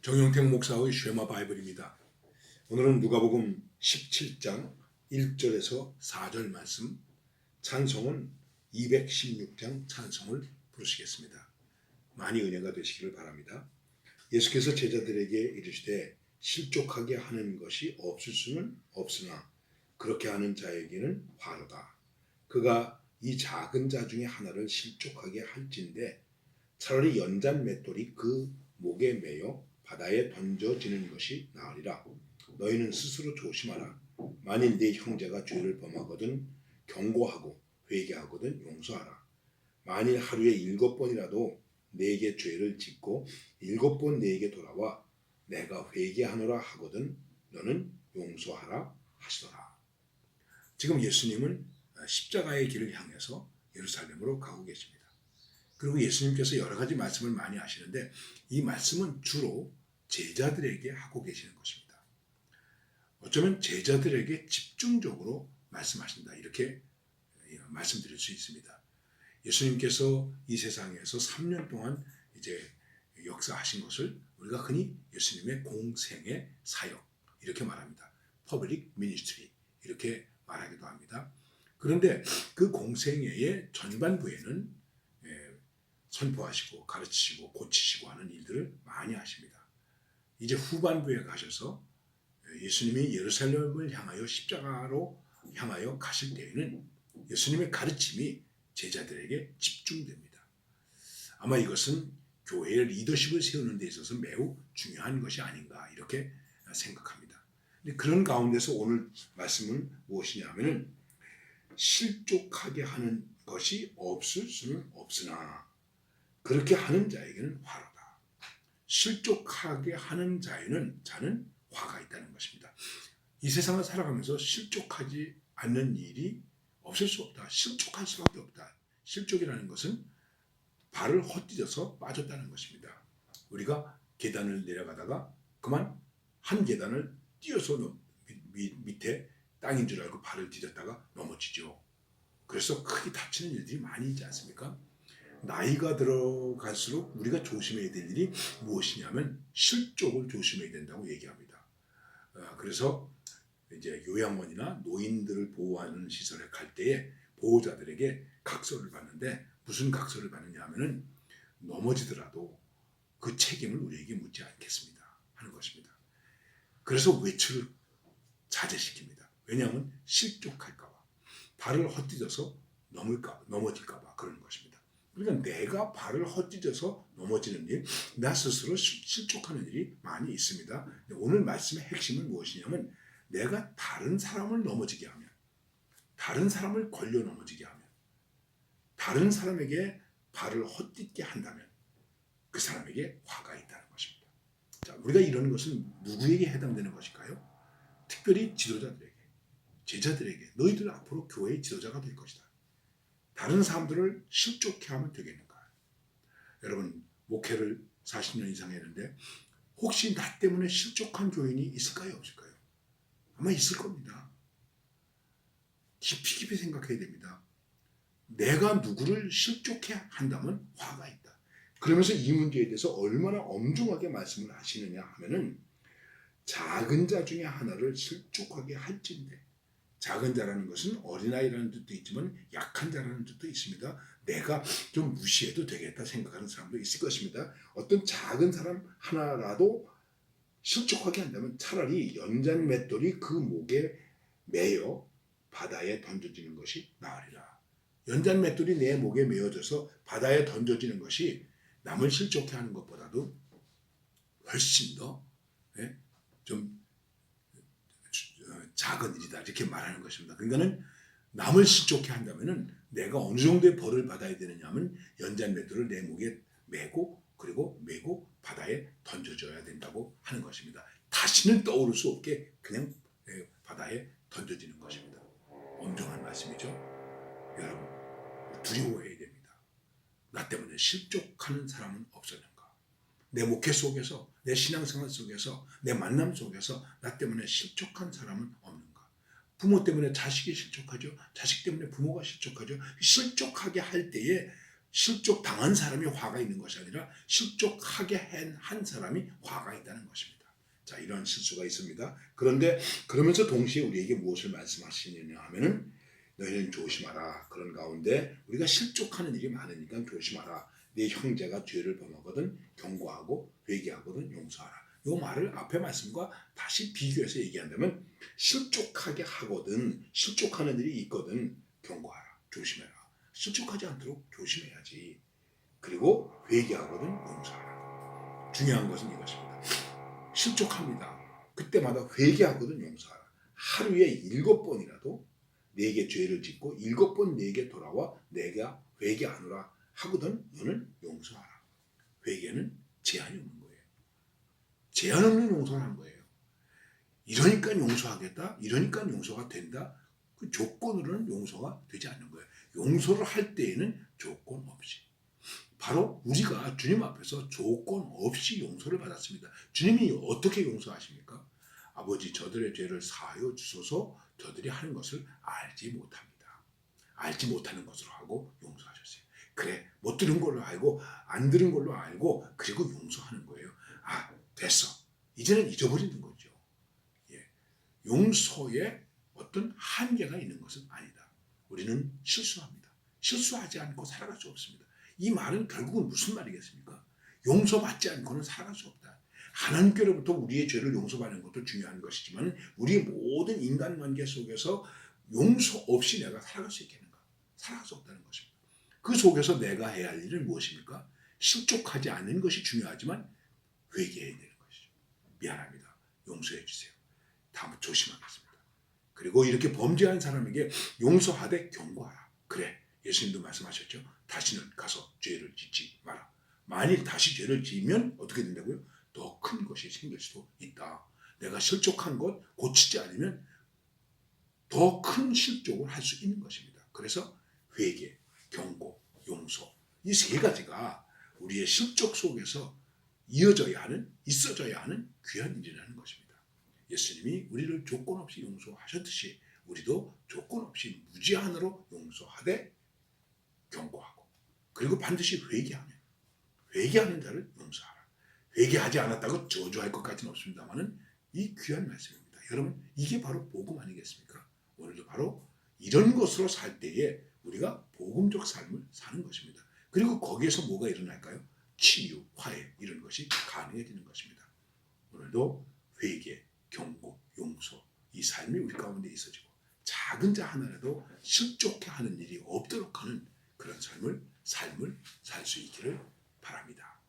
정영택 목사의 쉐마 바이블입니다. 오늘은 누가복음 17장 1절에서 4절 말씀, 찬송은 216장 찬송을 부르시겠습니다. 많이 은혜가 되시기를 바랍니다. 예수께서 제자들에게 이르시되 실족하게 하는 것이 없을 수는 없으나 그렇게 하는 자에게는 화로다. 그가 이 작은 자 중에 하나를 실족하게 할진대 차라리 연잔 맷돌이 그 목에 매여 바다에 던져지는 것이 나으리라. 너희는 스스로 조심하라. 만일 네 형제가 죄를 범하거든 경고하고 회개하거든 용서하라. 만일 하루에 7번이라도 네게 죄를 짓고 7번 네게 돌아와 내가 회개하노라 하거든 너는 용서하라 하시더라. 지금 예수님은 십자가의 길을 향해서 예루살렘으로 가고 계십니다. 그리고 예수님께서 여러 가지 말씀을 많이 하시는데 이 말씀은 주로 제자들에게 하고 계시는 것입니다. 어쩌면 제자들에게 집중적으로 말씀하신다 이렇게 말씀드릴 수 있습니다. 예수님께서 이 세상에서 3년 동안 이제 역사하신 것을 우리가 흔히 예수님의 공생의 사역 이렇게 말합니다. 퍼블릭 미니스트리 이렇게 말하기도 합니다. 그런데 그 공생애의 전반부에는 선포하시고 가르치시고 고치시고 하는 일들을 많이 하십니다. 이제 후반부에 가셔서 예수님이 예루살렘을 향하여 십자가로 향하여 가실 때에는 예수님의 가르침이 제자들에게 집중됩니다. 아마 이것은 교회의 리더십을 세우는 데 있어서 매우 중요한 것이 아닌가 이렇게 생각합니다. 근데 그런 가운데서 오늘 말씀은 무엇이냐면은 실족하게 하는 것이 없을 수는 없으나 그렇게 하는 자에게는 화로다. 실족하게 하는 자는 화가 있다는 것입니다. 이 세상을 살아가면서 실족하지 않는 일이 없을 수 없다. 실족할 수밖에 없다. 실족이라는 것은 발을 헛디뎌서 빠졌다는 것입니다. 우리가 계단을 내려가다가 그만 한 계단을 뛰어서 밑에 땅인 줄 알고 발을 디뎠다가 넘어지죠. 그래서 크게 다치는 일들이 많이 있지 않습니까? 나이가 들어갈수록 우리가 조심해야 될 일이 무엇이냐면 실족을 조심해야 된다고 얘기합니다. 그래서 이제 요양원이나 노인들을 보호하는 시설에 갈 때에 보호자들에게 각서를 받는데 무슨 각서를 받느냐 하면은 넘어지더라도 그 책임을 우리에게 묻지 않겠습니다 하는 것입니다. 그래서 외출을 자제시킵니다. 왜냐하면 실족할까 봐 발을 헛디뎌서 넘어질까 봐 그러는 것입니다. 그러니까 내가 발을 헛디뎌서 넘어지는 일, 나 스스로 실족하는 일이 많이 있습니다. 오늘 말씀의 핵심은 무엇이냐면 내가 다른 사람을 넘어지게 하면, 다른 사람을 걸려 넘어지게 하면, 다른 사람에게 발을 헛디게 한다면 그 사람에게 화가 있다는 것입니다. 자, 우리가 이러는 것은 누구에게 해당되는 것일까요? 특별히 지도자들에게, 제자들에게, 너희들 앞으로 교회의 지도자가 될 것이다. 다른 사람들을 실족해 하면 되겠는가? 여러분, 목회를 40년 이상 했는데 혹시 나 때문에 실족한 교인이 있을까요? 없을까요? 아마 있을 겁니다. 깊이 생각해야 됩니다. 내가 누구를 실족해 한다면 화가 있다. 그러면서 이 문제에 대해서 얼마나 엄중하게 말씀을 하시느냐 하면은 작은 자 중에 하나를 실족하게 할진대. 작은 자라는 것은 어린아이라는 뜻도 있지만 약한 자라는 뜻도 있습니다. 내가 좀 무시해도 되겠다 생각하는 사람도 있을 것입니다. 어떤 작은 사람 하나라도 실족하게 한다면 차라리 연잔 맷돌이 그 목에 매여 바다에 던져지는 것이 나으리라. 연잔 맷돌이 내 목에 매어져서 바다에 던져지는 것이 남을 실족해 하는 것보다도 훨씬 더 좀 작은 일이다 이렇게 말하는 것입니다. 그러니까는 남을 실족해 한다면은 내가 어느 정도의 벌을 받아야 되느냐면 연잔 맷돌을 내 목에 매고 그리고 매고 바다에 던져줘야 된다고 하는 것입니다. 다시는 떠오를 수 없게 그냥 바다에 던져지는 것입니다. 엄중한 말씀이죠. 여러분 두려워해야 됩니다. 나 때문에 실족하는 사람은 없었는가? 내 목회 속에서, 내 신앙생활 속에서, 내 만남 속에서 나 때문에 실족한 사람은 없는가? 부모 때문에 자식이 실족하죠. 자식 때문에 부모가 실족하죠. 실족하게 할 때에 실족 당한 사람이 화가 있는 것이 아니라 실족하게 한 사람이 화가 있다는 것입니다. 자, 이런 실수가 있습니다. 그런데 그러면서 동시에 우리에게 무엇을 말씀하시느냐 하면은 너희는 조심하라. 그런 가운데 우리가 실족하는 일이 많으니까 조심하라. 네 형제가 죄를 범하거든 경고하고 회개하거든 용서하라. 이 말을 앞의 말씀과 다시 비교해서 얘기한다면 실족하게 하거든 실족하는 일이 있거든 경고하라. 조심해라. 실족하지 않도록 조심해야지. 그리고 회개하거든 용서하라. 중요한 것은 이것입니다. 실족합니다. 그때마다 회개하거든 용서하라. 하루에 7번이라도 내게 죄를 짓고 7번 내게 돌아와 내가 회개하노라 하거든 너는 용서하라. 회개는 제한이 없는 거예요. 제한 없는 용서를 한 거예요. 이러니까 용서하겠다. 이러니까 용서가 된다. 그 조건으로는 용서가 되지 않는 거예요. 용서를 할 때에는 조건 없이. 바로 우리가 주님 앞에서 조건 없이 용서를 받았습니다. 주님이 어떻게 용서하십니까? 아버지 저들의 죄를 사하여 주소서 저들이 하는 것을 알지 못합니다. 알지 못하는 것으로 하고 용서하셨어요. 그래 못 들은 걸로 알고 안 들은 걸로 알고 그리고 용서하는 거예요. 아 됐어. 이제는 잊어버리는 거죠. 예. 용서에 어떤 한계가 있는 것은 아니다. 우리는 실수합니다. 실수하지 않고 살아갈 수 없습니다. 이 말은 결국은 무슨 말이겠습니까? 용서받지 않고는 살아갈 수 없다. 하나님께로부터 우리의 죄를 용서받는 것도 중요한 것이지만 우리의 모든 인간관계 속에서 용서 없이 내가 살아갈 수 있겠는가? 살아갈 수 없다는 것입니다. 그 속에서 내가 해야 할 일은 무엇입니까? 실족하지 않는 것이 중요하지만 회개해야 되는 것이죠. 미안합니다. 용서해 주세요. 다음은 조심하겠습니다. 그리고 이렇게 범죄한 사람에게 용서하되 경고하라. 그래 예수님도 말씀하셨죠. 다시는 가서 죄를 짓지 마라. 만일 다시 죄를 지으면 어떻게 된다고요? 더 큰 것이 생길 수도 있다. 내가 실족한 것 고치지 않으면 더 큰 실족을 할 수 있는 것입니다. 그래서 회개, 경고, 용서 이 세 가지가 우리의 실족 속에서 이어져야 하는 있어져야 하는 귀한 일이라는 것입니다. 예수님이 우리를 조건 없이 용서하셨듯이 우리도 조건 없이 무제한으로 용서하되 경고하고 그리고 반드시 회개하는 자를 용서하라. 회개하지 않았다고 저주할 것까지는 없습니다만은 이 귀한 말씀입니다. 여러분 이게 바로 복음 아니겠습니까? 오늘도 바로 이런 것으로 살 때에 우리가 복음적 삶을 사는 것입니다. 그리고 거기에서 뭐가 일어날까요? 치유, 화해 이런 것이 가능해지는 것입니다. 오늘도 회개, 경고, 용서 이 삶이 우리 가운데 있어지고 작은 자 하나라도 실족해 하는 일이 없도록 하는 그런 삶을 살 수 있기를 바랍니다.